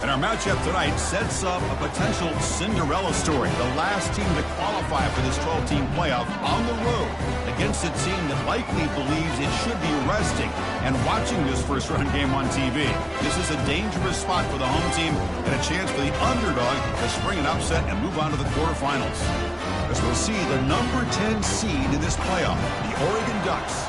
And our matchup tonight sets up a potential Cinderella story. The last team to qualify for this 12-team playoff on the road against a team that likely believes it should be resting and watching this first-round game on TV. This is a dangerous spot for the home team and a chance for the underdog to spring an upset and move on to the quarterfinals. As we'll see the number 10 seed in this playoff, the Oregon Ducks,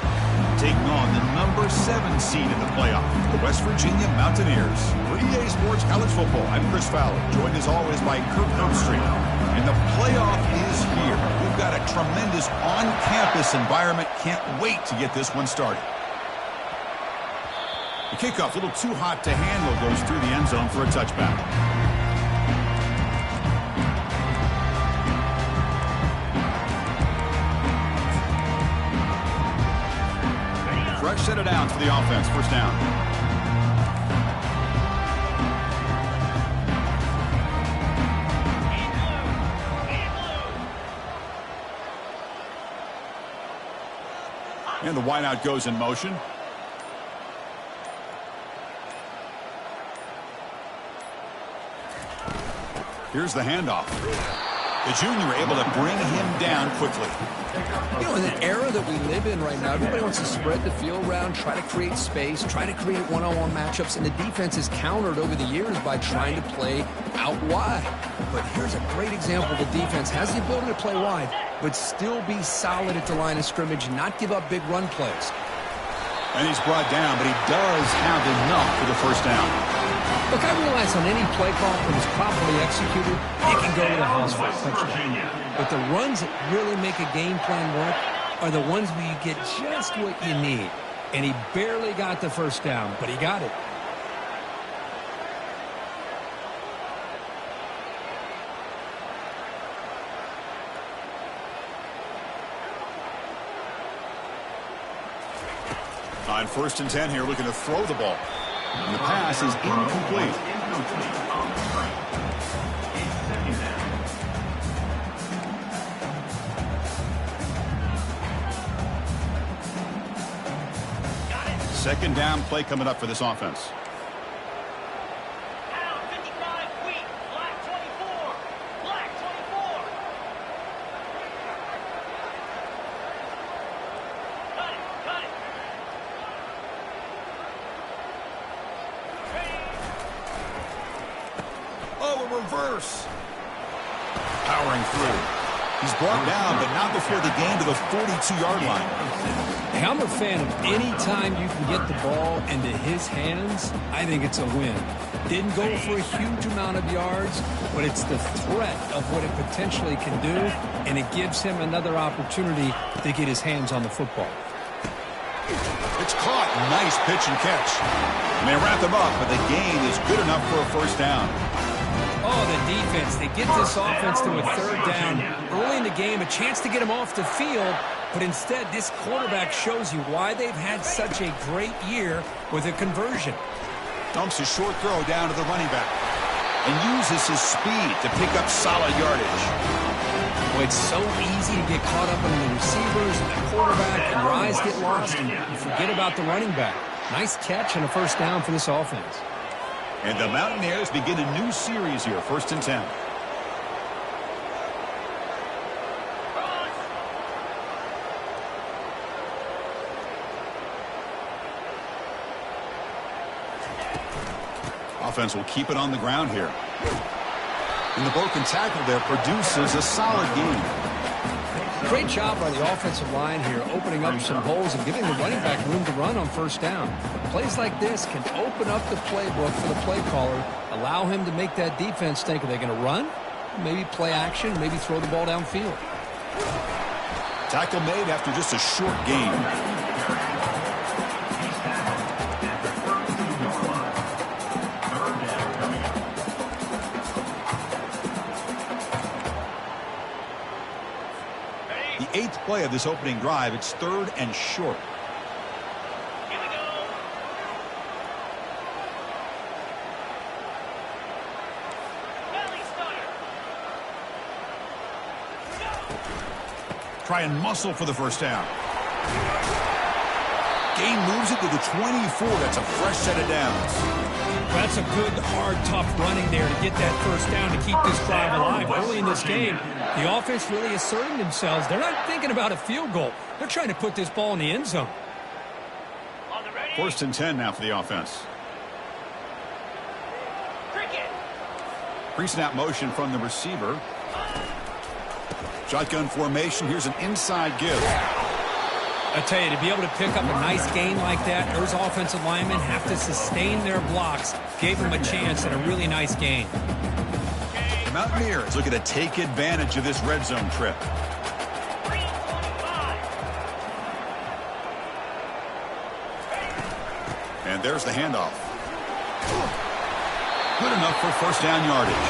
taking on the number 7 seed in the playoff, the West Virginia Mountaineers. For EA Sports College Football, I'm Chris Fowler, joined as always by Kirk Herbstreit. And the playoff is here. We've got a tremendous on-campus environment. Can't wait to get this one started. The kickoff, a little too hot to handle, goes through the end zone for a touchback. Fresh set of downs for the offense. First down. And the wideout goes in motion. Here's the handoff. The junior able to bring him down quickly. You know, in the era that we live in right now, everybody wants to spread the field around, try to create space, try to create one-on-one matchups, and the defense is countered over the years by trying to play out wide. But here's a great example. The defense has the ability to play wide, but still be solid at the line of scrimmage, not give up big run plays. And he's brought down, but he does have enough for the first down. Look, I realize on any play call that is properly executed, it can go to the house for a touchdown. But the runs that really make a game plan work are the ones where you get just what you need. And he barely got the first down, but he got it. On 1st and 10 here, looking to throw the ball. And the pass is incomplete. Second down play coming up for this offense. Reverse. Powering through. He's brought down, but not before the gain to the 42-yard line. Hey, I'm a fan of any time you can get the ball into his hands. I think it's a win. Didn't go for a huge amount of yards, but it's the threat of what it potentially can do, and it gives him another opportunity to get his hands on the football. It's caught. Nice pitch and catch. And they wrap him up, but the gain is good enough for a first down. Oh, the defense. They get this offense to a third down early in the game, a chance to get him off the field, but instead this quarterback shows you why they've had such a great year with a conversion. Dumps a short throw down to the running back and uses his speed to pick up solid yardage. Well, it's so easy to get caught up in the receivers and the quarterback, and your eyes get lost, and you forget about the running back. Nice catch and a first down for this offense. And the Mountaineers begin a new series here, 1st and 10. Offense will keep it on the ground here. And the broken tackle there produces a solid gain. Great job by the offensive line here, opening up some holes and giving the running back room to run on first down. Plays like this can open up the playbook for the play caller, allow him to make that defense think, are they going to run? Maybe play action, maybe throw the ball downfield. Tackle made after just a short gain. The 8th play of this opening drive, it's 3rd and short. Try and muscle for the first down. Gain moves it to the 24. That's a fresh set of downs. Well, that's a good, hard, tough running there to get that first down to keep this drive alive. Early in this game, the offense really asserting themselves. They're not thinking about a field goal. They're trying to put this ball in the end zone. 1st and 10 now for the offense. Pre-snap motion from the receiver. Shotgun formation. Here's an inside give. I tell you, to be able to pick up a nice gain like that, those offensive linemen have to sustain their blocks. Gave them a chance at a really nice gain. The Mountaineers looking to take advantage of this red zone trip. And there's the handoff. Good enough for first down yardage.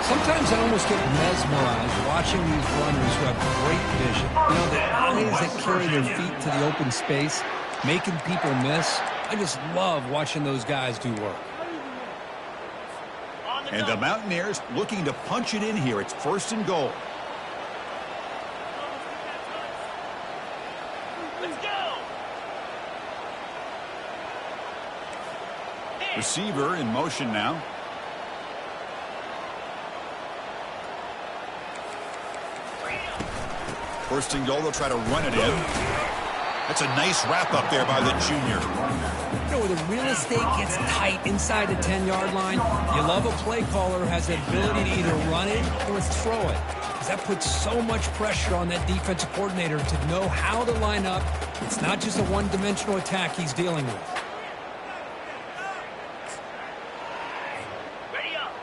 Sometimes I almost get mesmerized watching these runners who have great vision. You know, the eyes that carry their feet to the open space, making people miss. I just love watching those guys do work. And the Mountaineers looking to punch it in here. It's 1st and goal. Let's go. Receiver in motion now. First and goal, they'll try to run it in. That's a nice wrap up there by the junior. You know, where the real estate gets tight inside the 10-yard line, you love a play caller who has the ability to either run it or throw it. Because that puts so much pressure on that defensive coordinator to know how to line up. It's not just a one-dimensional attack he's dealing with.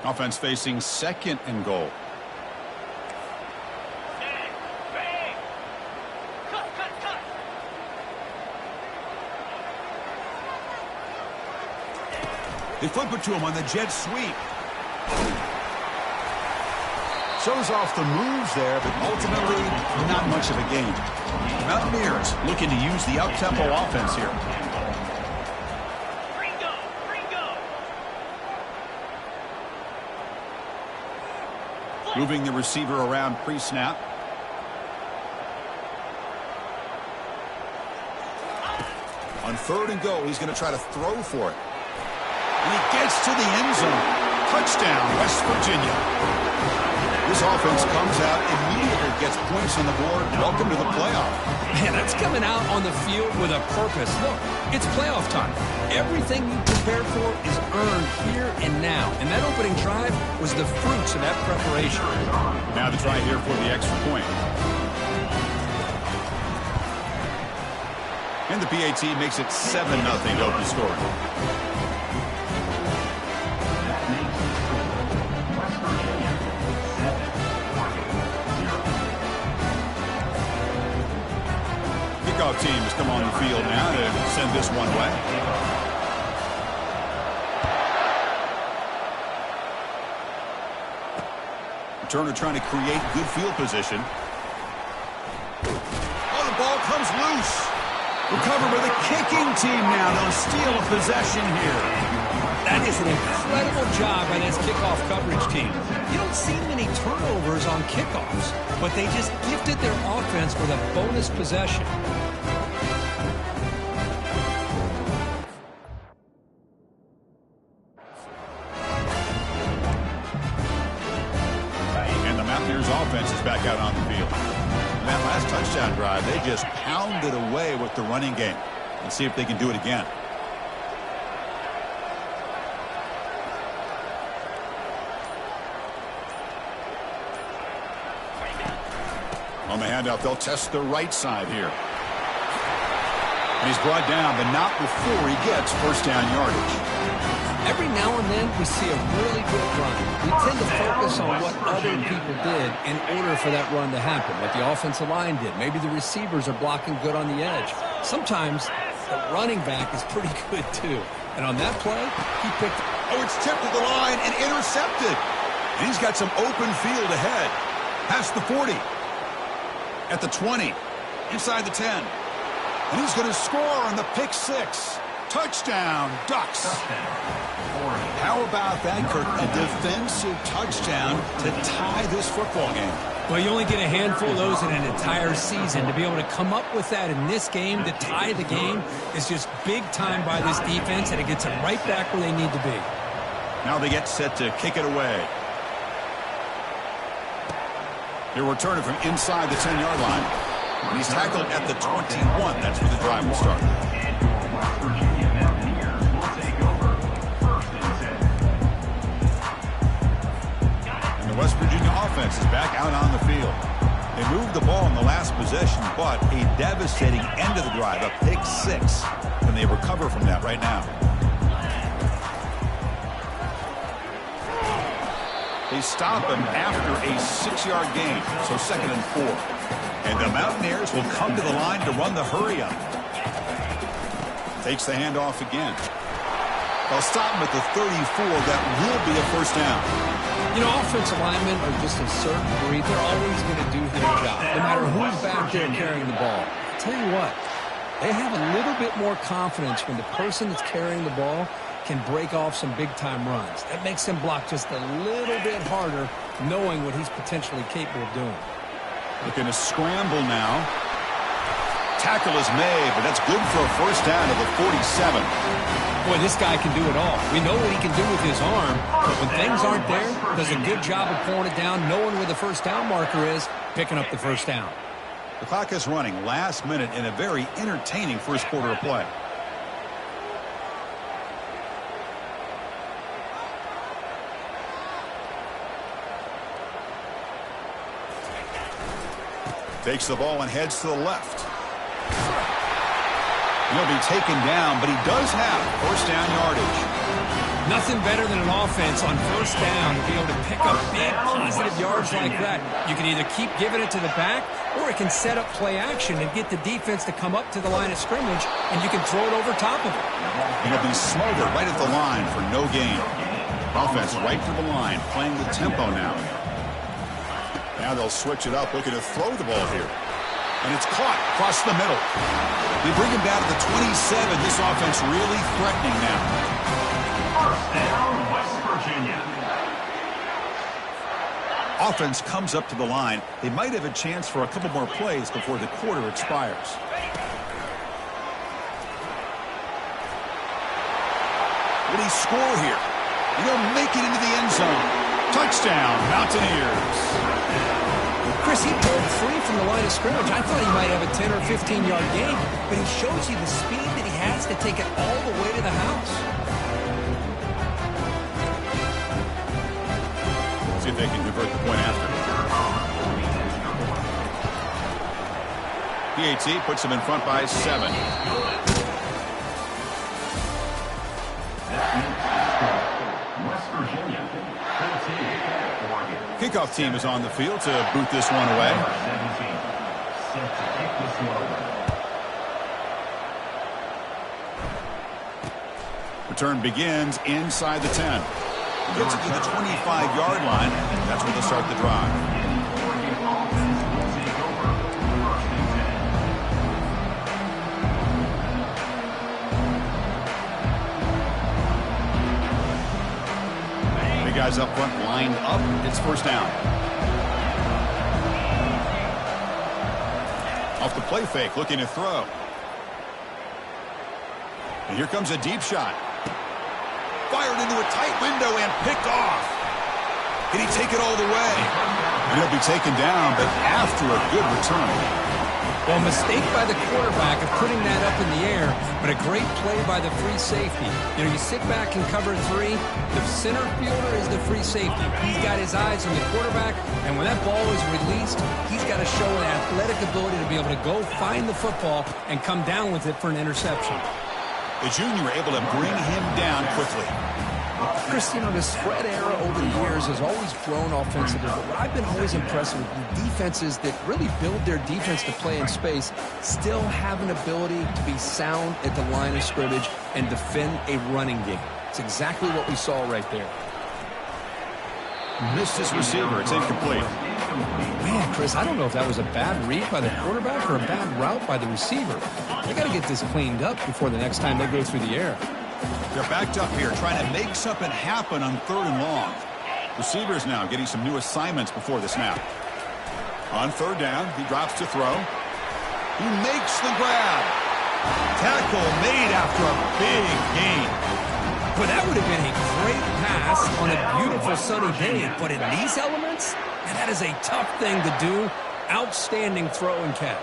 Offense facing 2nd and goal. They flip it to him on the jet sweep. Shows off the moves there, but ultimately not much of a gain. Mountaineers looking to use the up-tempo offense here. Moving the receiver around pre-snap. On 3rd and goal, he's going to try to throw for it. And he gets to the end zone. Touchdown, West Virginia. This offense comes out, immediately gets points on the board. Welcome to the playoff. Man, that's coming out on the field with a purpose. Look, it's playoff time. Everything you prepared for is earned here and now. And that opening drive was the fruits of that preparation. Now to try here for the extra point. And the PAT makes it 7-0 to open the score. Kickoff teams come on the field now to send this one away. Turner trying to create good field position. Oh, the ball comes loose. Recovered by the kicking team now. They'll steal a possession here. That is an incredible job by this kickoff coverage team. You don't see many turnovers on kickoffs, but they just gifted their offense with a bonus possession. And the Mountaineers offense is back out on the field. And that last touchdown drive, they just pounded away with the running game. Let's see if they can do it again. On the handoff, they'll test the right side here. And he's brought down, but not before he gets first down yardage. Every now and then we see a really good run. We tend to focus on what other people did in order for that run to happen, what the offensive line did. Maybe the receivers are blocking good on the edge. Sometimes the running back is pretty good too. And on that play, he picked... Oh, it's tipped to the line and intercepted. And he's got some open field ahead. Past the 40. At the 20. Inside the 10. And he's going to score on the pick six. Touchdown, Ducks. How about that, Kirk? A defensive touchdown to tie this football game. Well, you only get a handful of those in an entire season. To be able to come up with that in this game, to tie the game, is just big time by this defense, and it gets them right back where they need to be. Now they get set to kick it away. He'll return it from inside the 10-yard line. And he's tackled at the 21. That's where the drive will start. And the West Virginia offense is back out on the field. They moved the ball in the last possession, but a devastating end of the drive, a pick 6. And they recover from that right now. They stop him after a 6-yard gain, so 2nd and 4. And the Mountaineers will come to the line to run the hurry-up. Takes the handoff again. They'll stop him at the 34. That will be a first down. You know, offensive linemen are just a certain breed. They're always going to do their job, no matter who's back there carrying the ball. I'll tell you what, they have a little bit more confidence when the person that's carrying the ball can break off some big-time runs. That makes him block just a little bit harder, knowing what he's potentially capable of doing. Looking to scramble now. Tackle is made, but that's good for a first down to the 47. Boy, this guy can do it all. We know what he can do with his arm, but when things aren't there, does a good job of pulling it down, knowing where the first down marker is, picking up the first down. The clock is running last minute in a very entertaining first quarter of play. Takes the ball and heads to the left. He'll be taken down, but he does have first down yardage. Nothing better than an offense on first down to be able to pick up big positive yards like that. You can either keep giving it to the back, or it can set up play action and get the defense to come up to the line of scrimmage, and you can throw it over top of it. And he'll be smothered right at the line for no gain. Offense right to the line, playing the tempo now. Now they'll switch it up, looking to throw the ball here. And it's caught across the middle. They bring him down to the 27. This offense really threatening now. First down, West Virginia. Offense comes up to the line. They might have a chance for a couple more plays before the quarter expires. Will he score here? And he'll make it into the end zone. Touchdown, Mountaineers. Chris, he broke free from the line of scrimmage. I thought he might have a 10 or 15-yard gain, but he shows you the speed that he has to take it all the way to the house. See if they can convert the point after. PAT puts them in front by 7. West Virginia. Kickoff team is on the field to boot this one away. Return begins inside the 10. Gets it to the 25-yard line. That's where they'll start the drive. Guys up front lined up. It's first down. Off the play fake, looking to throw. And here comes a deep shot. Fired into a tight window and picked off. Can he take it all the way? And he'll be taken down, but after a good return. Well, mistake by the quarterback of putting that up in the air, but a great play by the free safety. You know, you sit back and cover 3. The center fielder is the free safety. He's got his eyes on the quarterback, and when that ball is released, he's got to show an athletic ability to be able to go find the football and come down with it for an interception. The junior able to bring him down quickly. Chris, you know, the spread era over the years has always grown offensively, but what I've been always impressed with the defenses that really build their defense to play in space still have an ability to be sound at the line of scrimmage and defend a running game. It's exactly what we saw right there. missed his receiver. It's incomplete. Man, Chris, I don't know if that was a bad read by the quarterback or a bad route by the receiver. They got to get this cleaned up before the next time they go through the air. They're backed up here, trying to make something happen on 3rd and long. Receivers now getting some new assignments before the snap. On 3rd down, he drops to throw. He makes the grab. Tackle made after a big gain. But that would have been a great pass on a beautiful sunny day. But in these elements, man, that is a tough thing to do. Outstanding throw and catch.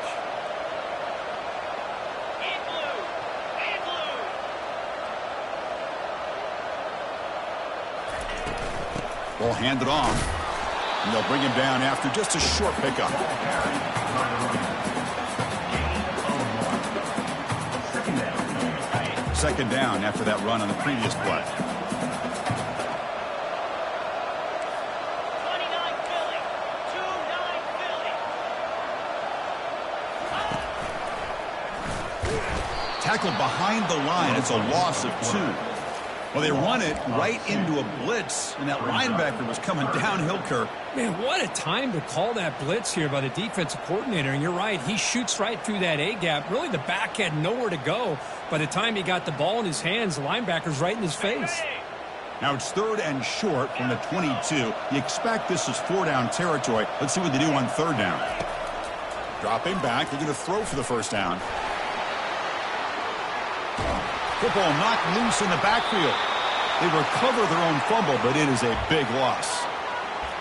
Ball handed off. And they'll bring him down after just a short pickup. Second down after that run on the previous play. Tackled behind the line. It's a loss of 2. Well, they run it right into a blitz, and that linebacker was coming downhill, Kirk. Man, what a time to call that blitz here by the defensive coordinator. And you're right, he shoots right through that A-gap. Really, the back had nowhere to go. By the time he got the ball in his hands, the linebacker's right in his face. Now it's 3rd and short from the 22. You expect this is 4-down territory. Let's see what they do on 3rd down. Dropping back. They're going to throw for the 1st down. Football knocked loose in the backfield. They recover their own fumble, but it is a big loss.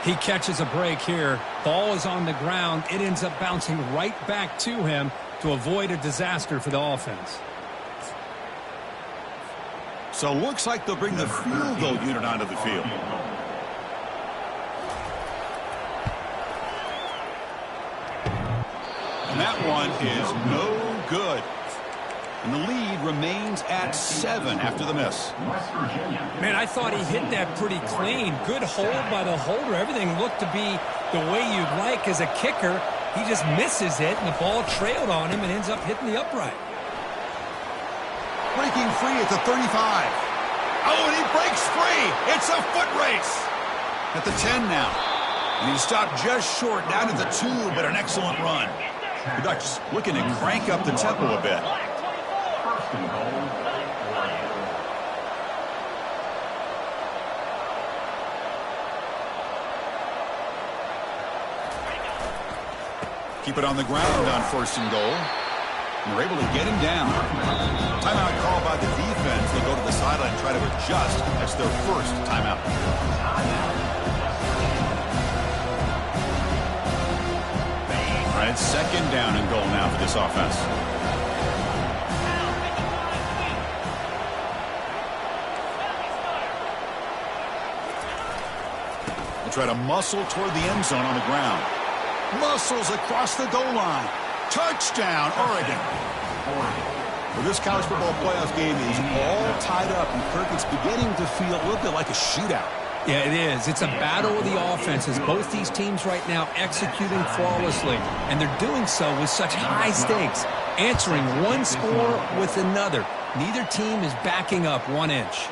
He catches a break here. Ball is on the ground. It ends up bouncing right back to him to avoid a disaster for the offense. So looks like they'll bring the field goal unit onto the field. And that one is no good. And the lead remains at 7 after the miss. Man, I thought he hit that pretty clean. Good hold by the holder. Everything looked to be the way you'd like as a kicker. He just misses it, and the ball trailed on him and ends up hitting the upright. Breaking free at the 35. Oh, and he breaks free. It's a foot race. At the 10 now. And he stopped just short down at the 2, but an excellent run. The Ducks looking to crank up the tempo a bit. Keep it on the ground on 1st and goal. And they're able to get him down. Timeout call by the defense. They go to the sideline and try to adjust. That's their first timeout. All right, 2nd down and goal now for this offense. They try to muscle toward the end zone on the ground. Muscles across the goal line. Touchdown, Oregon. Well, this college football playoff game is all tied up, and Kirk, it's beginning to feel a little bit like a shootout. Yeah, it is. It's a battle of the offenses. Both these teams right now executing flawlessly, and they're doing so with such high stakes, answering one score with another. Neither team is backing up 1 inch.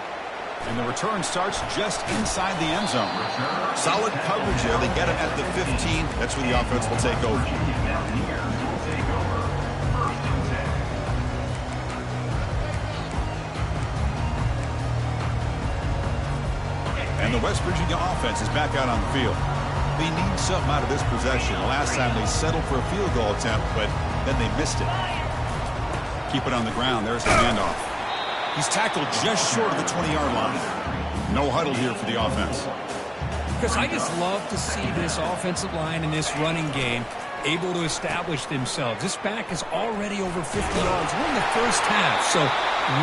And the return starts just inside the end zone. Solid coverage there. They get it at the 15. That's where the offense will take over. And the West Virginia offense is back out on the field. They need something out of this possession. The last time they settled for a field goal attempt, but then they missed it. Keep it on the ground. There's the handoff. He's tackled just short of the 20-yard line. No huddle here for the offense. Because I just love to see this offensive line in this running game able to establish themselves. This back is already over 50 yards. We're in the first half, so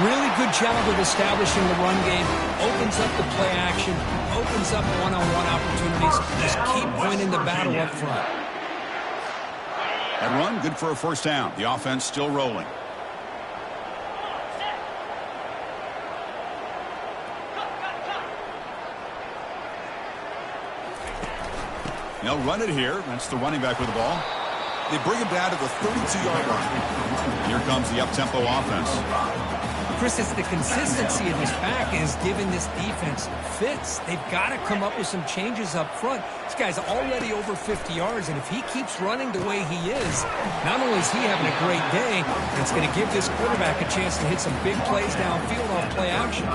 really good job of establishing the run game. Opens up the play action, opens up one-on-one opportunities. Just keep winning the battle up front. That run, good for a 1st down. The offense still rolling. They'll run it here. That's the running back with the ball. They bring him down to the 32-yard line. Here comes the up-tempo offense. Chris, it's the consistency of this back is giving this defense fits. They've got to come up with some changes up front. This guy's already over 50 yards, and if he keeps running the way he is, not only is he having a great day, it's going to give this quarterback a chance to hit some big plays downfield off play action.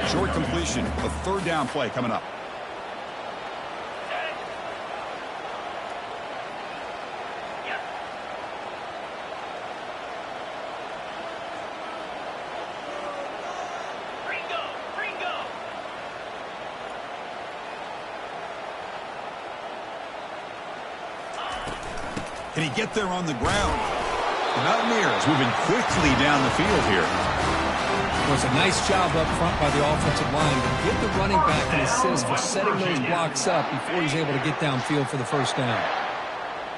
Short completion, a third down play coming up. Can he get there on the ground? The Mountaineers moving quickly down the field here. It was a nice job up front by the offensive line, but give the running back an assist for setting those blocks up before he's able to get downfield for the first down.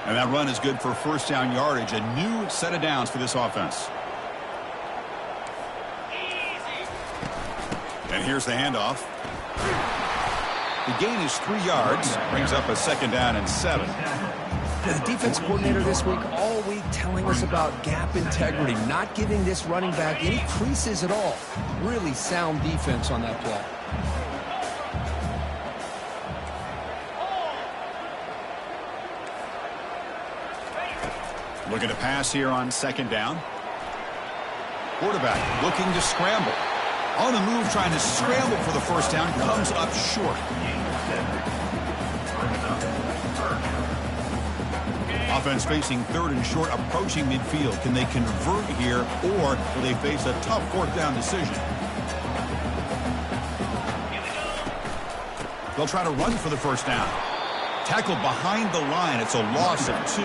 And that run is good for first down yardage, a new set of downs for this offense. And here's the handoff. The gain is 3 yards, brings up a second down and 7. The defense coordinator this week all week telling us about gap integrity, not giving this running back any creases at all. Really sound defense on that play. Looking to pass here on second down. Quarterback looking to scramble. On the move, trying to scramble for the first down, comes up short. Offense facing third and short, approaching midfield. Can they convert here, or will they face a tough fourth down decision? They'll try to run for the first down. Tackled behind the line. It's a loss of 2.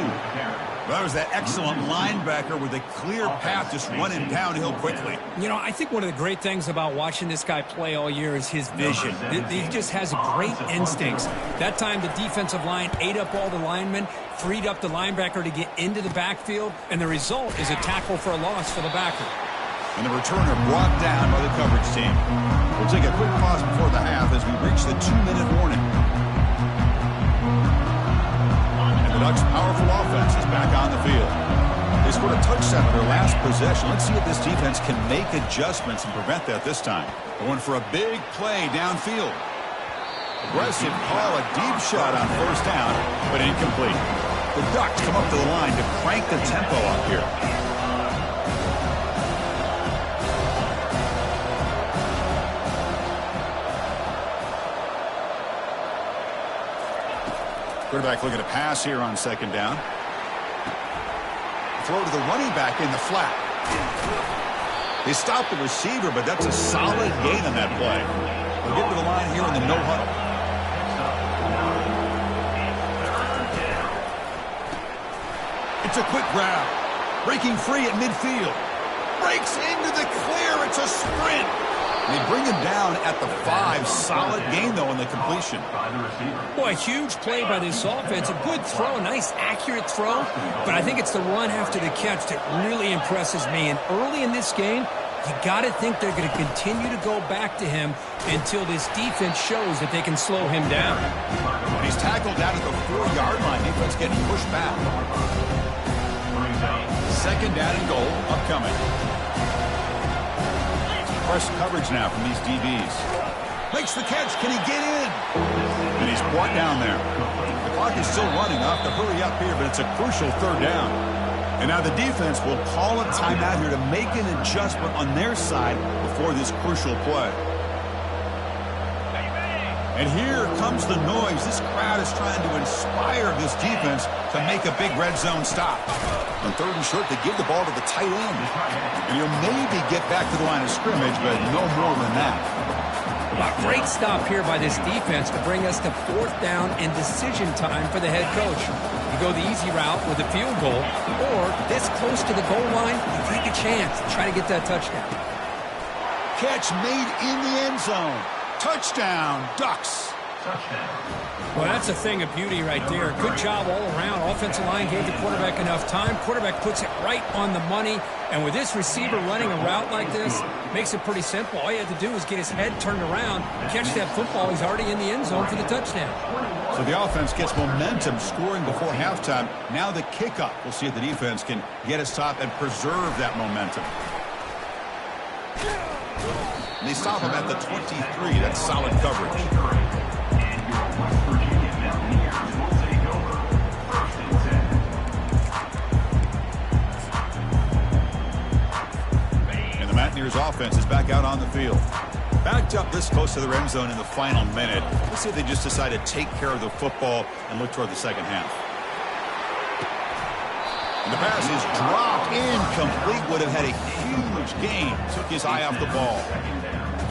That was that excellent linebacker with a clear path, just running downhill quickly. You know, I think one of the great things about watching this guy play all year is his vision. He just has great instincts. That time, the defensive line ate up all the linemen, freed up the linebacker to get into the backfield, and the result is a tackle for a loss for the backer. And the returner brought down by the coverage team. We'll take a quick pause before the half as we reach the 2-minute warning. The Ducks' powerful offense is back on the field. They scored a touchdown on their last possession. Let's see if this defense can make adjustments and prevent that this time. Going for a big play downfield. Aggressive call, a deep shot on first down, but incomplete. The Ducks come up to the line to crank the tempo up here. Quarterback looking to pass here on second down. Throw to the running back in the flat. They stop the receiver, but that's a solid gain on that play. They'll get to the line here in the no huddle. It's a quick grab. Breaking free at midfield. Breaks into the clear. It's a sprint. They bring him down at the 5. Solid gain, though, in the completion. Boy, a huge play by this offense. A good throw, a nice, accurate throw. But I think it's the run after the catch that really impresses me. And early in this game, you got to think they're going to continue to go back to him until this defense shows that they can slow him down. He's tackled down at the 4-yard line. Defense getting pushed back. Second down and goal upcoming. Press coverage now from these DBs. Makes the catch. Can he get in? And he's brought down there. The clock is still running. I'll have to hurry up here, but it's a crucial third down. And now the defense will call a timeout here to make an adjustment on their side before this crucial play. And here comes the noise. This crowd is trying to inspire this defense to make a big red zone stop. On third and short, they give the ball to the tight end. And he'll maybe get back to the line of scrimmage, but no more than that. A great stop here by this defense to bring us to fourth down and decision time for the head coach. You go the easy route with a field goal, or this close to the goal line, you take a chance and try to get that touchdown. Catch made in the end zone. Touchdown, Ducks. Well, that's a thing of beauty right there. Good job all around. Offensive line gave the quarterback enough time. Quarterback puts it right on the money. And with this receiver running a route like this, makes it pretty simple. All you have to do is get his head turned around, catch that football. He's already in the end zone for the touchdown. So the offense gets momentum scoring before halftime. Now the kickoff. We'll see if the defense can get a stop and preserve that momentum. And they stop him at the 23. That's solid coverage. And your West Virginia Mountaineers will take over. 1st and 10. And the Mountaineers offense is back out on the field. Backed up this close to the end zone in the final minute. Let's see if they just decide to take care of the football and look toward the second half. And the pass is dropped incomplete. Would have had a huge gain. Took his eye off the ball.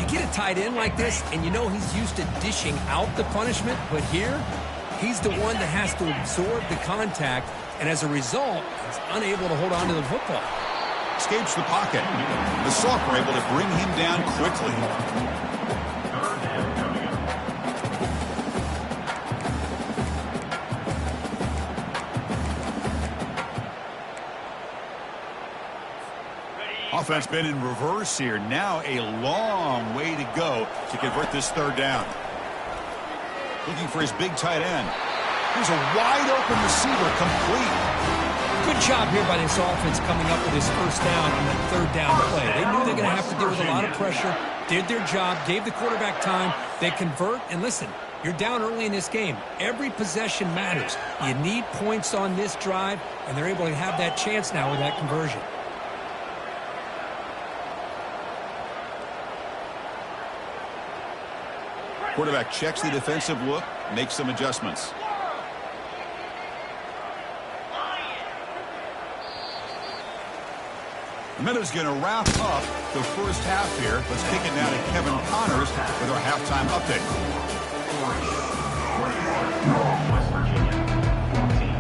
You get a tight end like this, and you know he's used to dishing out the punishment, but here, he's the one that has to absorb the contact, and as a result, he's unable to hold on to the football. Escapes the pocket. The Soft were able to bring him down quickly. Offense been in reverse here. Now a long way to go to convert this 3rd down. Looking for his big tight end. Here's a wide open receiver, complete. Good job here by this offense coming up with his 1st down on that 3rd down play. They knew they were going to have to deal with a lot of pressure, did their job, gave the quarterback time. They convert, and listen, you're down early in this game. Every possession matters. You need points on this drive, and they're able to have that chance now with that conversion. Quarterback checks the defensive look, makes some adjustments. The minute's going to wrap up the first half here. Let's kick it down to Kevin Connors with our halftime update. West Virginia 14.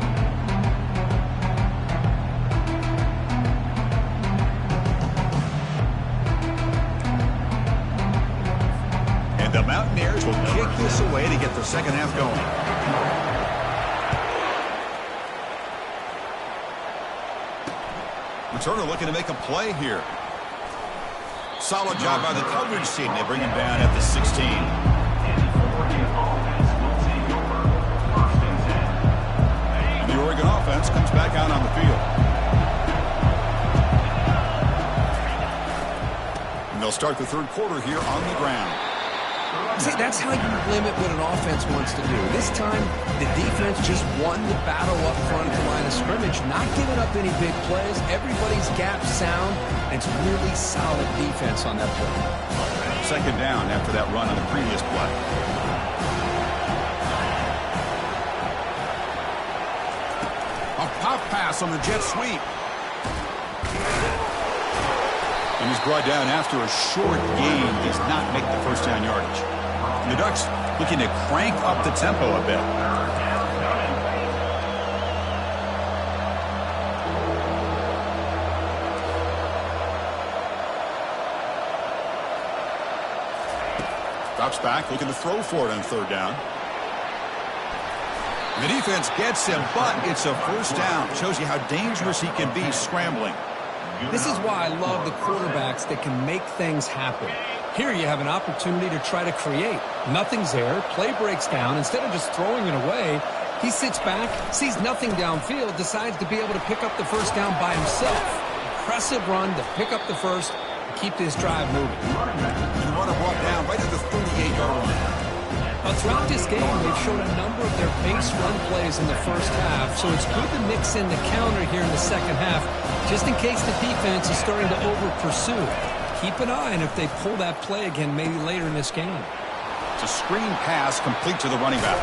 And the Mountaineers will kick this away to get the second half going. Returner looking to make a play here. Solid job by the coverage team. They bring him down at the 16. And the Oregon offense will take over. 1st and 10. And the Oregon offense comes back out on the field. And they'll start the 3rd quarter here on the ground. See, that's how you limit what an offense wants to do. This time, the defense just won the battle up front at the line of scrimmage, not giving up any big plays. Everybody's gap sound, and it's really solid defense on that play. 2nd down after that run on the previous play. A pop pass on the jet sweep. And he's brought down after a short gain. Does not make the 1st down yardage. And the Ducks looking to crank up the tempo a bit. Drops back, looking to throw for it on 3rd down. And the defense gets him, but it's a 1st down. Shows you how dangerous he can be scrambling. This is why I love the quarterbacks that can make things happen. Here you have an opportunity to try to create. Nothing's there. Play breaks down. Instead of just throwing it away, he sits back, sees nothing downfield, decides to be able to pick up the 1st down by himself. Impressive run to pick up the 1st, keep this drive moving. And the runner brought down right at the 38-yard line. Well, throughout this game, they've shown a number of their base run plays in the 1st half, so it's good to mix in the counter here in the 2nd half, just in case the defense is starting to over-pursue. Keep an eye on if they pull that play again maybe later in this game. It's a screen pass complete to the running back.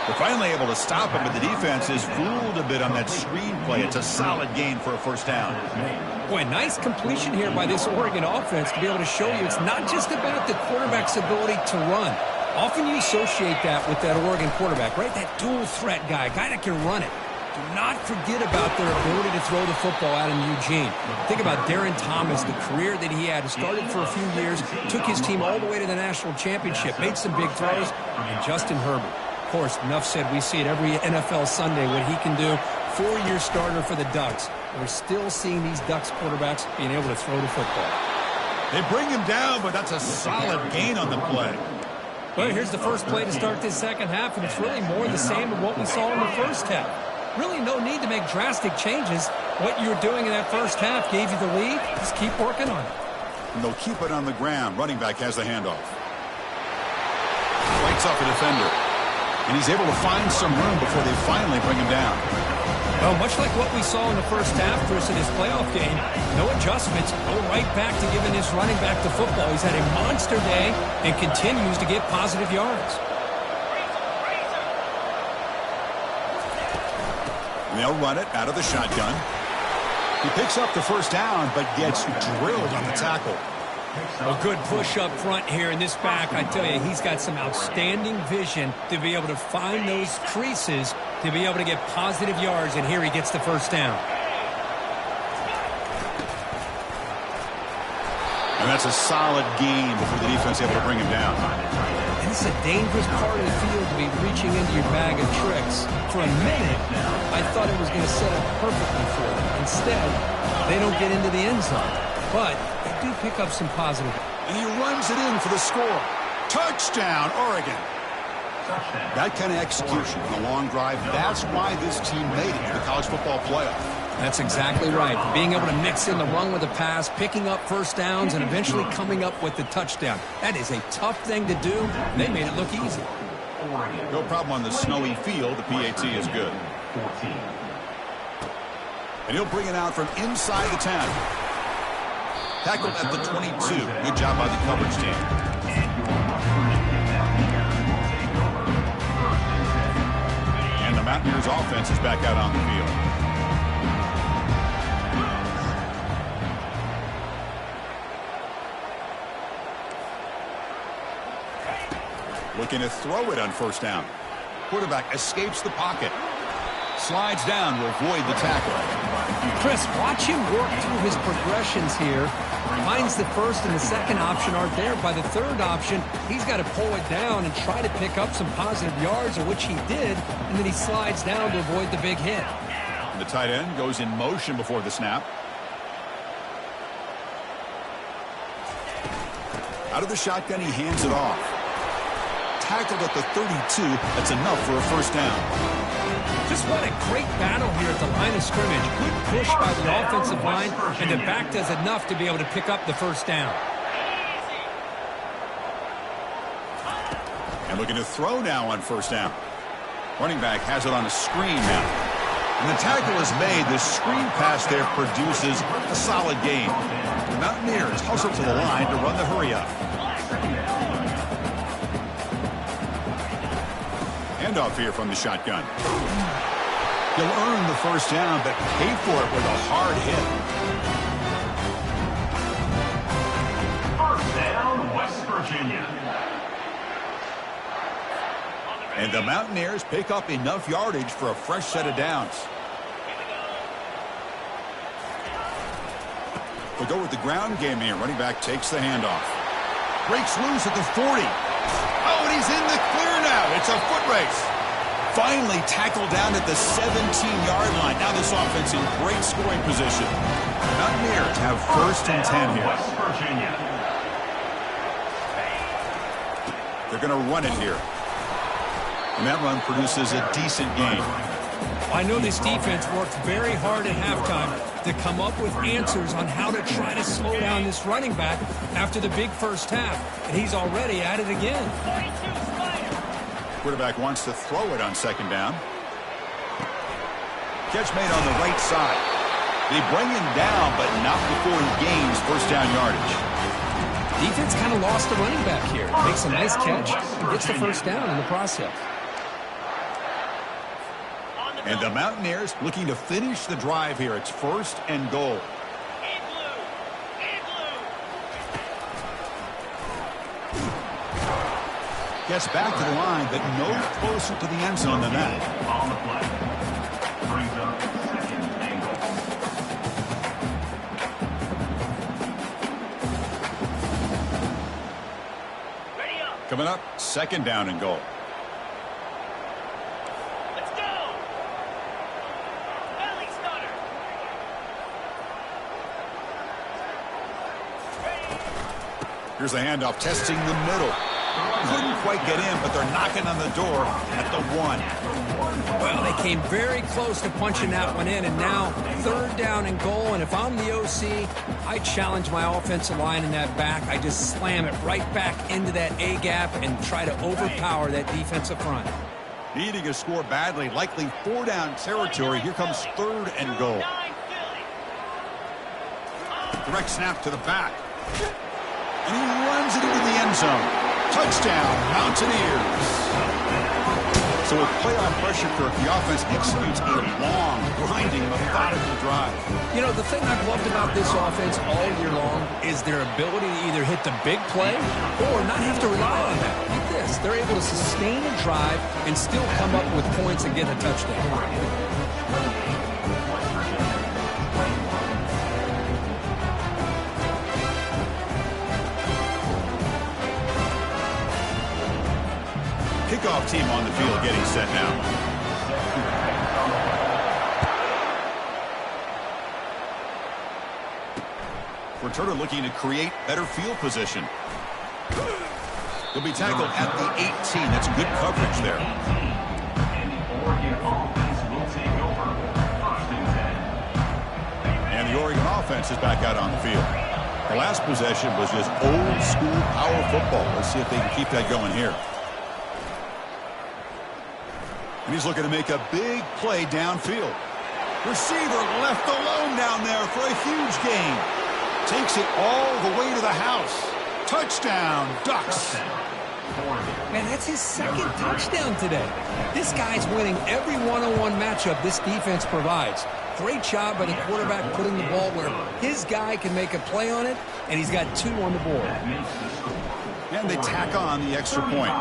They're finally able to stop him, but the defense is fooled a bit on that screen play. It's a solid gain for a 1st down. Boy, nice completion here by this Oregon offense to be able to show you it's not just about the quarterback's ability to run. Often you associate that with that Oregon quarterback, right? That dual threat guy that can run it. Do not forget about their ability to throw the football out in Eugene. Think about Darren Thomas, the career that he had. Started for a few years, took his team all the way to the national championship, made some big throws, and Justin Herbert. Of course, enough said, we see it every NFL Sunday what he can do. 4-year starter for the Ducks. We're still seeing these Ducks quarterbacks being able to throw the football. They bring him down, but that's a solid gain on the play. Well, here's the first play to start this second half, and it's really more the same of what we saw in the first half. Really no need to make drastic changes. What you were doing in that first half gave you the lead. Just keep working on it. And they'll keep it on the ground. Running back has the handoff. Fights off a defender. And he's able to find some room before they finally bring him down. Well, much like what we saw in the first half versus his playoff game, no adjustments, go right back to giving this running back the football. He's had a monster day and continues to get positive yards. And they'll run it out of the shotgun. He picks up the first down, but gets drilled on the tackle. A good push up front here in this back. I tell you, he's got some outstanding vision to be able to find those creases, to be able to get positive yards, and here he gets the first down. And that's a solid gain before the defense is able to bring him down. And it's a dangerous part of the field to be reaching into your bag of tricks. For a minute, I thought it was going to set up perfectly for them. Instead, they don't get into the end zone. But they do pick up some positive. And he runs it in for the score. Touchdown, Oregon. That kind of execution on a long drive, that's why this team made it to the college football playoff. That's exactly right. Being able to mix in the run with the pass, picking up first downs, and eventually coming up with the touchdown. That is a tough thing to do. They made it look easy. No problem on the snowy field. The PAT is good. And he'll bring it out from inside the 10. Tackled at the 22. Good job by the coverage team. And the Mountaineers offense is back out on the field. Looking to throw it on first down. Quarterback escapes the pocket. Slides down to avoid the tackle. Chris, watch him work through his progressions here. Finds the first and the second option aren't there. By the third option, he's got to pull it down and try to pick up some positive yards, of which he did, and then he slides down to avoid the big hit. The tight end goes in motion before the snap. Out of the shotgun, he hands it off. Tackled at the 32. That's enough for a first down. Just what a great battle here at the line of scrimmage. Good push by the offensive line, and the back does enough to be able to pick up the first down. And looking to throw now on first down. Running back has it on a screen now. And the tackle is made. The screen pass there produces a solid gain. The Mountaineers hustle to the line to run the hurry up. Handoff here from the shotgun. He'll earn the first down, but pay for it with a hard hit. First down, West Virginia. And the Mountaineers pick up enough yardage for a fresh set of downs. We'll go with the ground game here. Running back takes the handoff. Breaks loose at the 40. Oh, and he's in the clear now. It's a foot race. Finally tackled down at the 17-yard line. Now this offense in great scoring position. Mountaineers have first and 10 here. West Virginia. They're going to run it here. And that run produces a decent gain. I know this defense worked very hard at halftime to come up with answers on how to try to slow down this running back after the big first half. And he's already at it again. Quarterback wants to throw it on second down. Catch made on the right side. They bring him down, but not before he gains first down yardage. Defense kind of lost the running back here. Makes a nice catch and gets the first down in the process. And the Mountaineers looking to finish the drive here. It's first and goal. Gets back to the line, but no closer to the end zone than that. On the play. Brings up second and goal. Coming up, second down and goal. Here's the handoff, testing the middle. Couldn't quite get in, but they're knocking on the door at the 1. Well, they came very close to punching that one in, and now 3rd down and goal. And if I'm the OC, I challenge my offensive line in that back. I just slam it right back into that A-gap and try to overpower that defensive front. Needing a score badly, likely 4-down territory. Here comes 3rd and goal. Direct snap to the back. And he runs it into the end zone. Touchdown, Mountaineers. So with playoff pressure, Kirk, the offense executes a long, grinding, methodical drive. You know, the thing I've loved about this offense all year long is their ability to either hit the big play or not have to rely on that. Like this, they're able to sustain a drive and still come up with points and get a touchdown. Kickoff team on the field getting set now. Returner looking to create better field position. He'll be tackled at the 18. That's good coverage there. And the Oregon offense will take over. 1st and 10. And the Oregon offense is back out on the field. The last possession was just old school power football. Let's see if they can keep that going here. And he's looking to make a big play downfield. Receiver left alone down there for a huge gain. Takes it all the way to the house. Touchdown, Ducks. Man, that's his 2nd touchdown today. This guy's winning every one-on-one matchup this defense provides. Great job by the quarterback putting the ball where his guy can make a play on it, and he's got 2 on the board. And they tack on the extra point.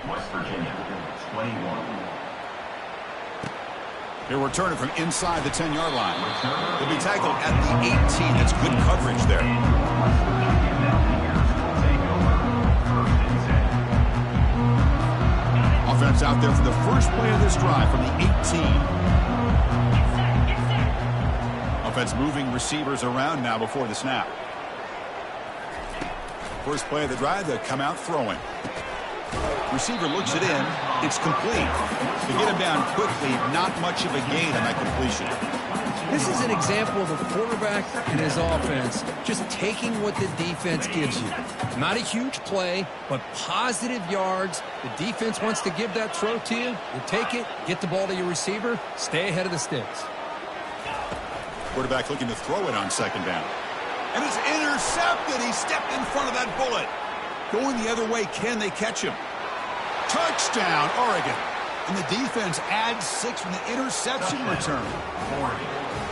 West Virginia, 21. He'll return it from inside the 10-yard line. He'll be tackled at the 18. That's good coverage there. Offense out there for the first play of this drive from the 18. Offense moving receivers around now before the snap. First play of the drive, they'll come out throwing. Receiver looks it in. It's complete. To get him down quickly, not much of a gain on that completion. This is an example of a quarterback and his offense just taking what the defense gives you. Not a huge play, but positive yards. The defense wants to give that throw to you. You take it, get the ball to your receiver, stay ahead of the sticks. Quarterback looking to throw it on 2nd down. And it's intercepted. He stepped in front of that bullet. Going the other way, can they catch him? Touchdown, Oregon. And the defense adds 6 from the interception return.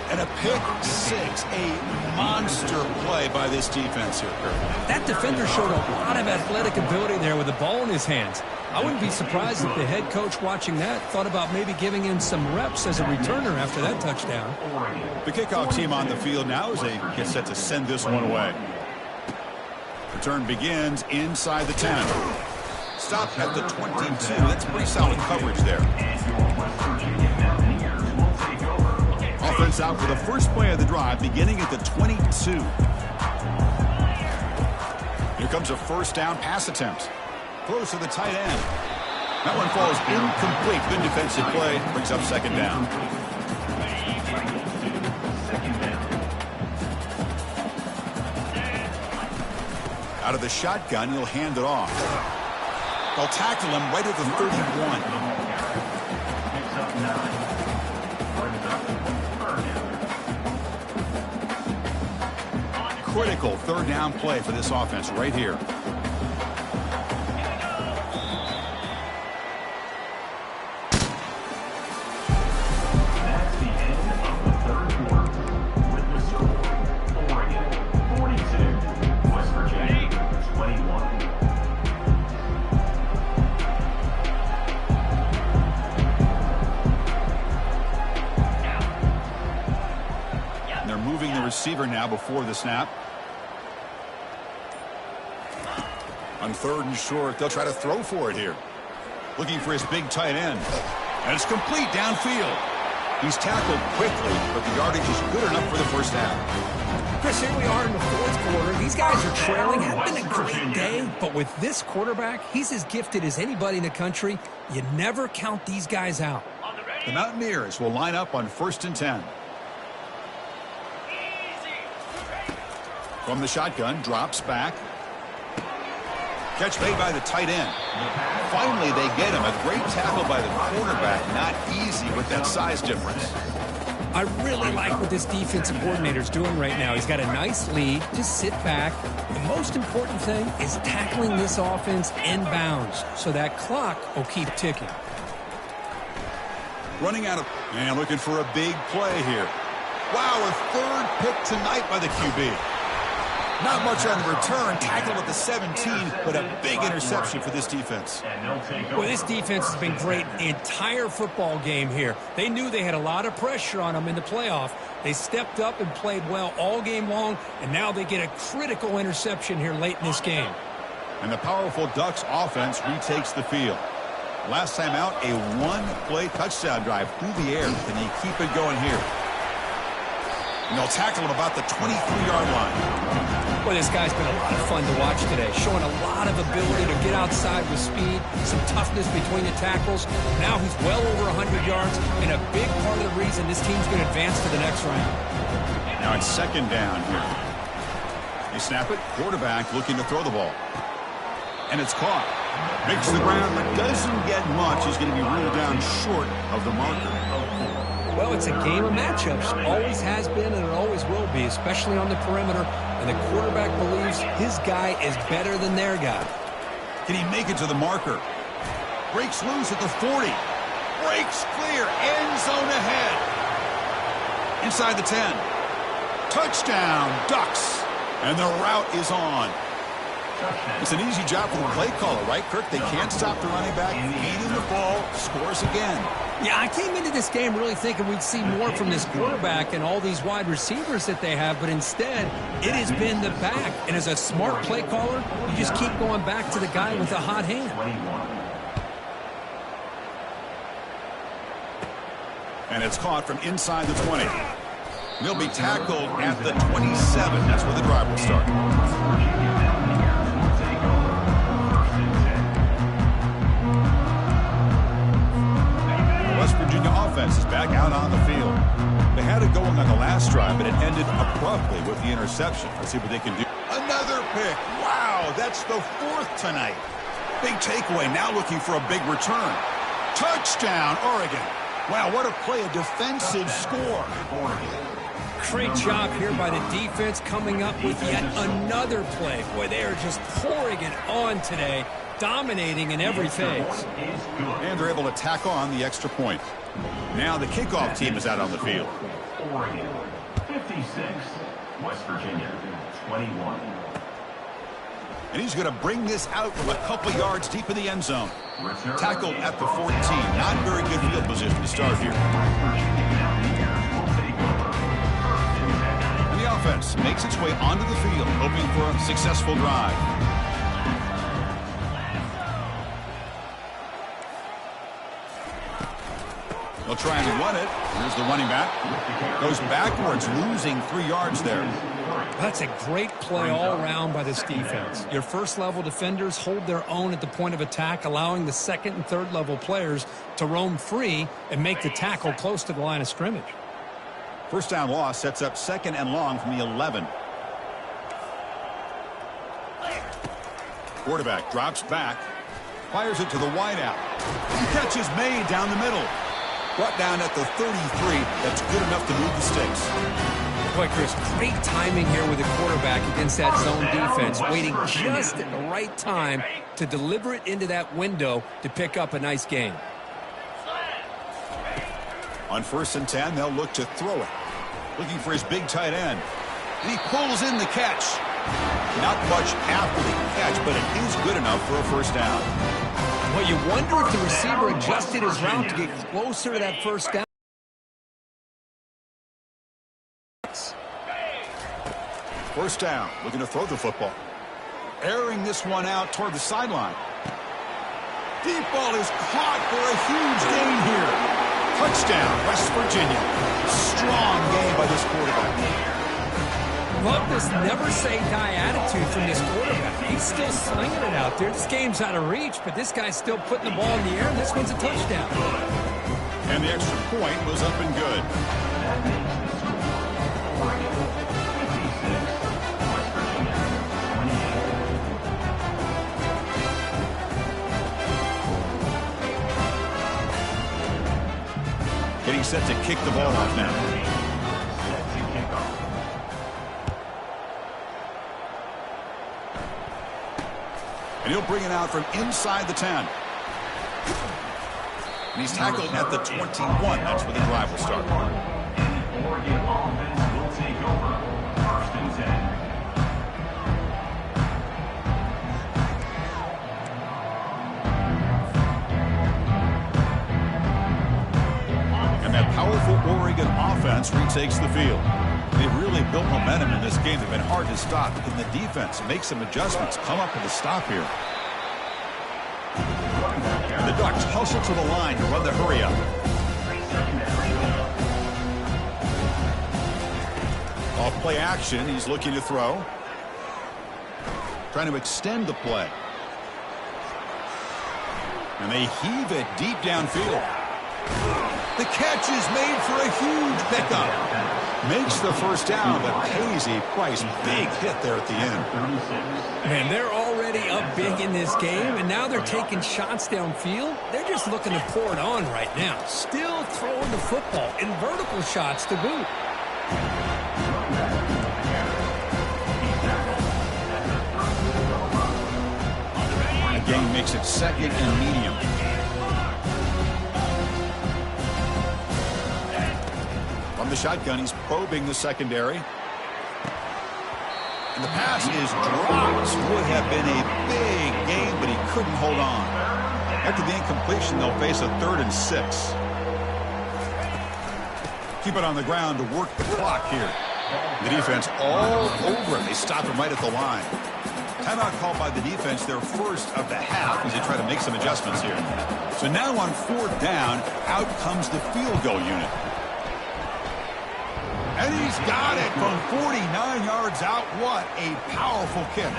And a pick 6, a monster play by this defense here, Kirk. That defender showed a lot of athletic ability there with the ball in his hands. I wouldn't be surprised if the head coach watching that thought about maybe giving him some reps as a returner after that touchdown. The kickoff team on the field now as they get set to send this one away. Return begins inside the 10. Stop at the 22. That's pretty solid coverage there. Offense out for the first play of the drive, beginning at the 22. Here comes a 1st down pass attempt. Throws to the tight end. That one falls incomplete. Good defensive play. Brings up 2nd down. Out of the shotgun, he'll hand it off. They'll tackle him right at the 31. Critical 3rd down play for this offense right here. That's the end of the 3rd quarter. With the score, Oregon 42, West Virginia 21. And they're moving the receiver now before the snap. On 3rd and short, they'll try to throw for it here. Looking for his big tight end. And it's complete downfield. He's tackled quickly, but the yardage is good enough for the 1st down. Chris, here we are in the fourth quarter. These guys are trailing. Had been a great day, but with this quarterback, he's as gifted as anybody in the country. You never count these guys out. The Mountaineers will line up on 1st and 10. From the shotgun, drops back. Catch made by the tight end. Finally, they get him. A great tackle by the quarterback. Not easy with that size difference. I really like what this defensive coordinator's doing right now. He's got a nice lead. Just sit back. The most important thing is tackling this offense in bounds so that clock will keep ticking. Running out of... And looking for a big play here. Wow, a third pick tonight by the QB. Not much on the return. Tackled at the 17, but a big interception for this defense. Well, this defense has been great the entire football game here. They knew they had a lot of pressure on them in the playoff. They stepped up and played well all game long, and now they get a critical interception here late in this game. And the powerful Ducks offense retakes the field. Last time out, a one-play touchdown drive through the air. Can they keep it going here? And they'll tackle him about the 23-yard line. Well, this guy's been a lot of fun to watch today, showing a lot of ability to get outside with speed, some toughness between the tackles. Now he's well over 100 yards, and a big part of the reason this team's going to advance to the next round. Now it's 2nd down here. They snap it. Quarterback looking to throw the ball. And it's caught. Makes the ground, but doesn't get much. He's going to be ruled down short of the marker. Well, it's a game of matchups. Always has been and it always will be, especially on the perimeter. And the quarterback believes his guy is better than their guy. Can he make it to the marker? Breaks loose at the 40. Breaks clear. End zone ahead. Inside the 10. Touchdown, Ducks. And the route is on. It's an easy job for the play caller, right, Kirk? They can't stop the running back. Feeding the ball. Scores again. Yeah, I came into this game really thinking we'd see more from this quarterback and all these wide receivers that they have, but instead, it has been the back. And as a smart play caller, you just keep going back to the guy with the hot hand. And it's caught from inside the 20. He'll be tackled at the 27. That's where the drive will start. West Virginia offense is back out on the field. They had it going on the last drive, but it ended abruptly with the interception. Let's see what they can do. Another pick. Wow, that's the 4th tonight. Big takeaway, now looking for a big return. Touchdown, Oregon. Wow, what a play, a defensive score. Great job here by the defense coming up with yet another play. Boy, they are just pouring it on today, dominating in every phase. And they're able to tack on the extra point. Now the kickoff team is out on the field. Oregon 56, West Virginia 21. And he's going to bring this out from a couple yards deep in the end zone. Tackled at the 14. Not very good field position to start here. And the offense makes its way onto the field, hoping for a successful drive. They'll try and run it. Here's the running back. Goes backwards, losing 3 yards there. That's a great play all around by this defense. Your first-level defenders hold their own at the point of attack, allowing the second and third-level players to roam free and make the tackle close to the line of scrimmage. First down loss sets up 2nd and long from the 11. Quarterback drops back. Fires it to the wideout. The catch is made down the middle. Brought down at the 33. That's good enough to move the sticks. Boy, Chris, great timing here with the quarterback against that zone defense, waiting just at the right time to deliver it into that window to pick up a nice gain. On 1st and 10, they'll look to throw it. Looking for his big tight end. And he pulls in the catch. Not much after the catch, but it is good enough for a first down. Well, you wonder if the receiver adjusted his route to get closer to that first down. First down, looking to throw the football. Airing this one out toward the sideline. Deep ball is caught for a huge gain here. Touchdown, West Virginia. Strong game by this quarterback. love this never-say-die attitude from this quarterback. He's still slinging it out there. This game's out of reach, but this guy's still putting the ball in the air, and this one's a touchdown. And the extra point was up and good. That makes the score Oregon 56, West Virginia 28. Getting set to kick the ball off now. Set to kick off. And he'll bring it out from inside the 10. And he's tackled at the 21. That's where the drive will start. And the Oregon offense will take over. 1st and 10. And that powerful Oregon offense retakes the field. They've really built momentum in this game. They've been hard to stop. And the defense makes some adjustments. Come up with a stop here. And the Ducks hustle to the line to run the hurry up. Off play action. He's looking to throw. Trying to extend the play. And they heave it deep downfield. The catch is made for a huge pickup. Makes the first down, but pays a price. Big hit there at the end. Man, they're already up big in this game, and now they're taking shots downfield. They're just looking to pour it on right now. Still throwing the football in vertical shots to boot. The game makes it 2nd and medium. From the shotgun, he's probing the secondary. And the pass is dropped. Would have been a big game, but he couldn't hold on. After the incompletion, they'll face a 3rd and 6. Keep it on the ground to work the clock here. The defense all over him. They stop him right at the line. Timeout called by the defense, their first of the half, as they try to make some adjustments here. So now on 4th down, out comes the field goal unit. And he's got it from 49 yards out. What a powerful kick.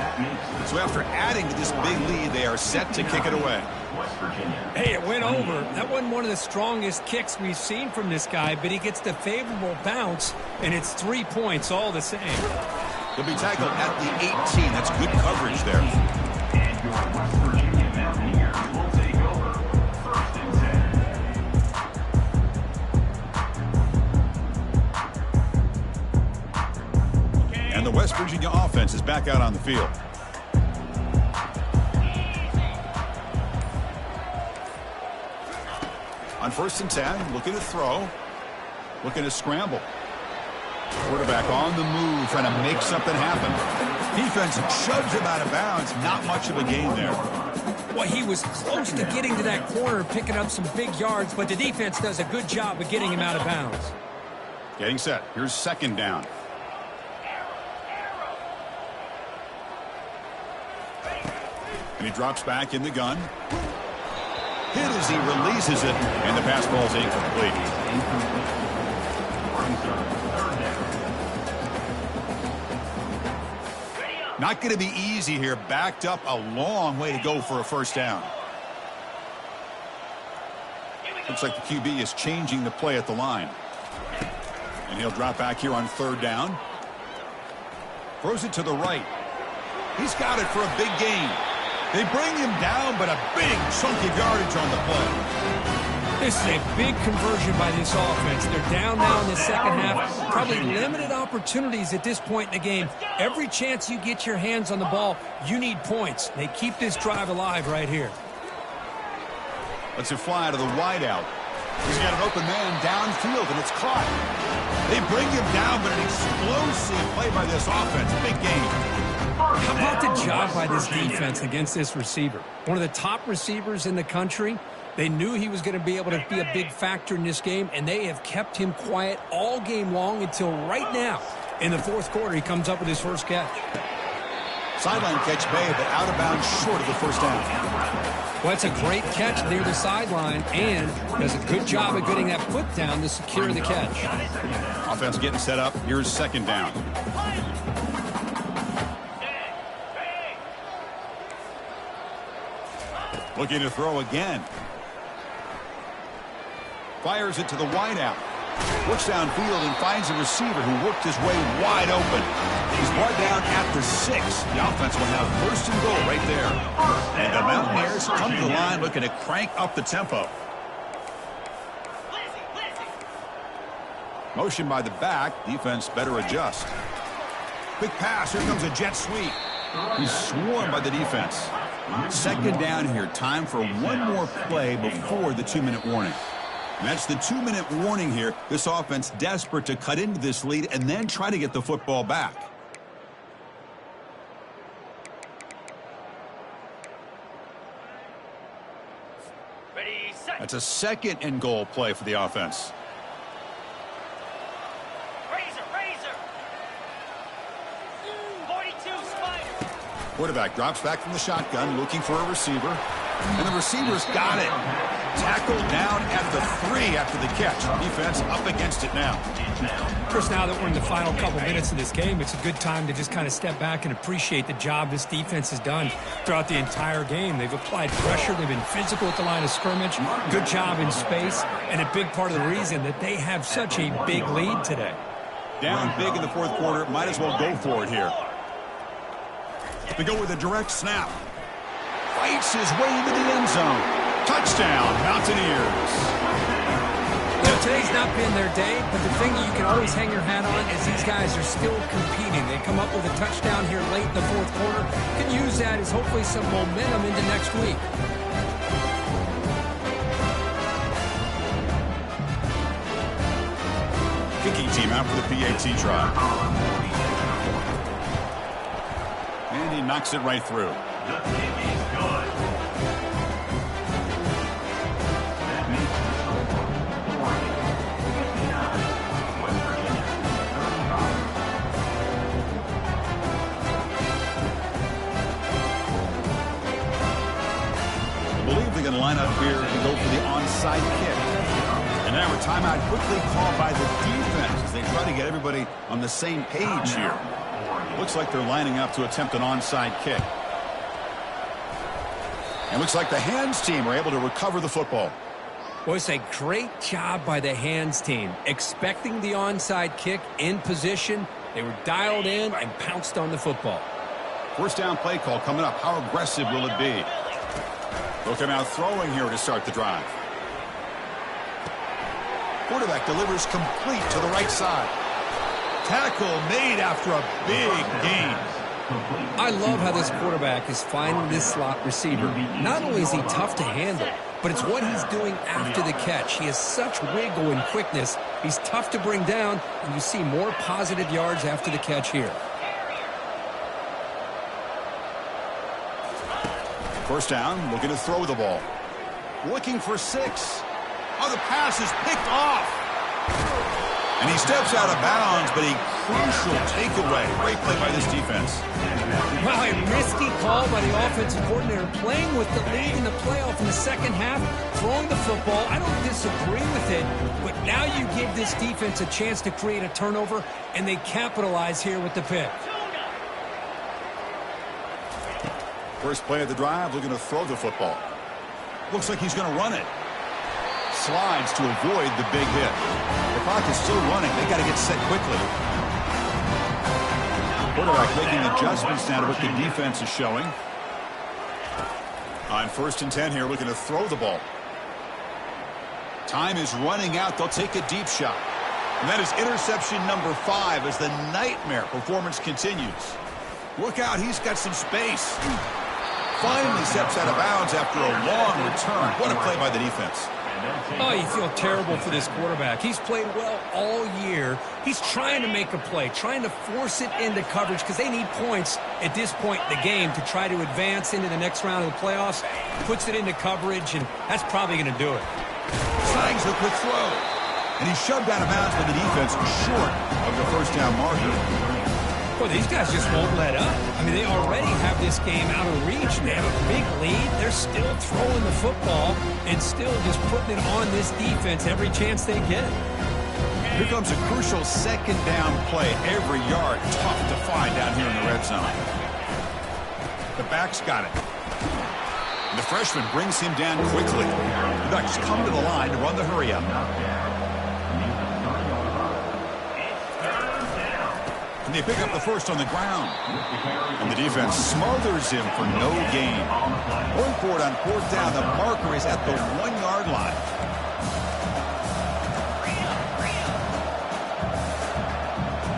So after adding to this big lead, they are set to kick it away. Hey, it went over. That wasn't one of the strongest kicks we've seen from this guy, but he gets the favorable bounce, and it's 3 points all the same. He'll be tackled at the 18. That's good coverage there. And your West Virginia Mountaineers will take over. 1st and 10. And the West Virginia offense is back out on the field. On 1st and 10, looking to throw, looking to scramble. Quarterback on the move, trying to make something happen. Defense shoves him out of bounds. Not much of a gain there. Well, he was close to getting to that corner, picking up some big yards, but the defense does a good job of getting him out of bounds. Getting set. Here's 2nd down. And he drops back in the gun. Hit as he releases it, and the pass ball is incomplete. Not going to be easy here. Backed up a long way to go for a 1st down. Looks like the QB is changing the play at the line. And he'll drop back here on 3rd down. Throws it to the right. He's got it for a big gain. They bring him down, but a big chunk of yardage on the play. This is a big conversion by this offense. They're down now in the 2nd half. Probably limited opportunities at this point in the game. Every chance you get your hands on the ball, you need points. They keep this drive alive right here. Let's it fly to the wideout. He's got an open man downfield, and it's caught. They bring him down, but an explosive play by this offense. Big game. How about the job by this defense against this receiver? One of the top receivers in the country. They knew he was going to be able to be a big factor in this game, and they have kept him quiet all game long until right now. In the 4th quarter, he comes up with his first catch. Sideline catch made, but out of bounds short of the 1st down. Well, it's a great catch near the sideline, and does a good job of getting that foot down to secure the catch. Offense getting set up. Here's 2nd down. Looking to throw again. Fires it to the wideout. Looks downfield and finds a receiver who worked his way wide open. He's brought down at the 6. The offense will have first and goal right there. And the Mountaineers come to the line looking to crank up the tempo. Motion by the back. Defense better adjust. Quick pass. Here comes a jet sweep. He's swarmed by the defense. Second down here. Time for one more play before the 2-minute warning. And that's the 2-minute warning here. This offense desperate to cut into this lead and then try to get the football back. Ready, set. That's a second and goal play for the offense. Razor. 42 Spider. Quarterback drops back from the shotgun looking for a receiver. And the receiver's got it. Tackled down at the 3 after the catch. Defense up against it now. Of course, now that we're in the final couple minutes of this game, it's a good time to just kind of step back and appreciate the job this defense has done throughout the entire game. They've applied pressure. They've been physical at the line of scrimmage. Good job in space. And a big part of the reason that they have such a big lead today. Down big in the fourth quarter. Might as well go for it here. They go with a direct snap. Fights his way into the end zone. Touchdown, Mountaineers. Well, today's not been their day, but the thing you can always hang your hat on is these guys are still competing. They come up with a touchdown here late in the fourth quarter. Can use that as hopefully some momentum into next week. Kicking team out for the PAT try. And he knocks it right through. The kick is good. That makes the score Oregon 59, West Virginia 35. I believe they're going to line up here to go for the onside kick. And now a timeout quickly called by the defense as they try to get everybody on the same page here. Looks like they're lining up to attempt an onside kick. And looks like the hands team were able to recover the football. Well, it's a great job by the hands team. Expecting the onside kick in position. They were dialed in and pounced on the football. First down play call coming up. How aggressive will it be? They'll come out throwing here to start the drive. Quarterback delivers complete to the right side. Tackle made after a big gain. I love how this quarterback is finding this slot receiver. Not only is he tough to handle, but it's what he's doing after the catch. He has such wiggle and quickness. He's tough to bring down, and you see more positive yards after the catch here. First down, looking to throw the ball. Looking for 6. Oh, the pass is picked off. And he steps out of bounds, but a crucial takeaway. Great play by this defense. Wow, a risky call by the offensive coordinator, playing with the lead in the playoff in the second half, throwing the football. I don't disagree with it, but now you give this defense a chance to create a turnover, and they capitalize here with the pick. First play of the drive, looking to throw the football. Looks like he's going to run it. Slides to avoid the big hit. The clock is still running. They got to get set quickly. Quarterback making adjustments now to what the defense is showing. On 1st and 10 here, looking to throw the ball. Time is running out. They'll take a deep shot. And that is interception number 5 as the nightmare performance continues. Look out, he's got some space. Finally steps out of bounds after a long return. What a play by the defense. Oh, you feel terrible for this quarterback. He's played well all year. He's trying to make a play, trying to force it into coverage because they need points at this point in the game to try to advance into the next round of the playoffs. Puts it into coverage, and that's probably going to do it. Signs the quick throw. And he's shoved out of bounds by the defense short of the first down marker. Well, these guys just won't let up. I mean, they already have this game out of reach. They have a big lead. They're still throwing the football and still just putting it on this defense every chance they get. Here comes a crucial second down play. Every yard tough to find down here in the red zone. The back's got it. And the freshman brings him down quickly. The Ducks come to the line to run the hurry-up. And they pick up the first on the ground. And the defense smothers him for no gain. Going for it on fourth down. The marker is at the 1-yard line.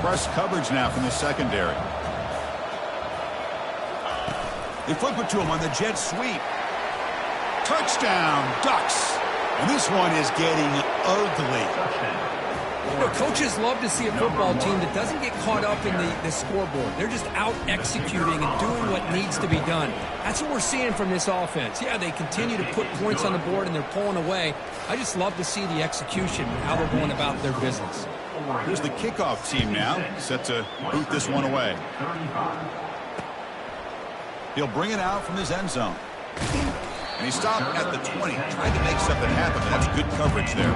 Press coverage now from the secondary. They flip it to him on the jet sweep. Touchdown, Ducks. And this one is getting ugly. You know, coaches love to see a football team that doesn't get caught up in the scoreboard. They're just out executing and doing what needs to be done. That's what we're seeing from this offense. Yeah, they continue to put points on the board and they're pulling away. I just love to see the execution and how they're going about their business. Here's the kickoff team now, set to boot this one away. He'll bring it out from his end zone. And he stopped at the 20, trying to make something happen. That's good coverage there.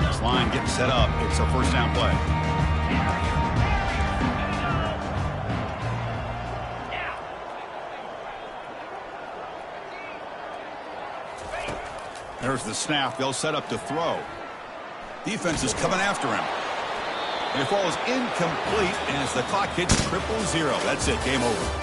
This line getting set up. It's a first down play. There's the snap. They'll set up to throw. Defense is coming after him. And it falls incomplete as the clock hits 000. That's it. Game over.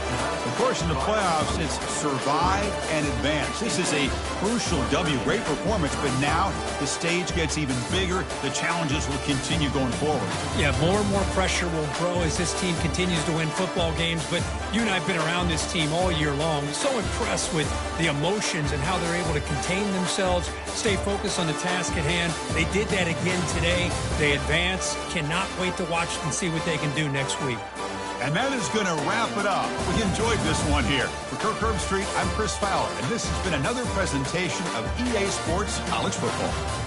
Of course, in the playoffs, it's survive and advance. This is a crucial W. Great performance, but now the stage gets even bigger. The challenges will continue going forward. Yeah, more and more pressure will grow as this team continues to win football games. But you and I have been around this team all year long. So impressed with the emotions and how they're able to contain themselves, stay focused on the task at hand. They did that again today. They advance. Cannot wait to watch and see what they can do next week. And that is going to wrap it up. We enjoyed this one here. For Kirk Herbstreit, I'm Chris Fowler, and this has been another presentation of EA Sports College Football.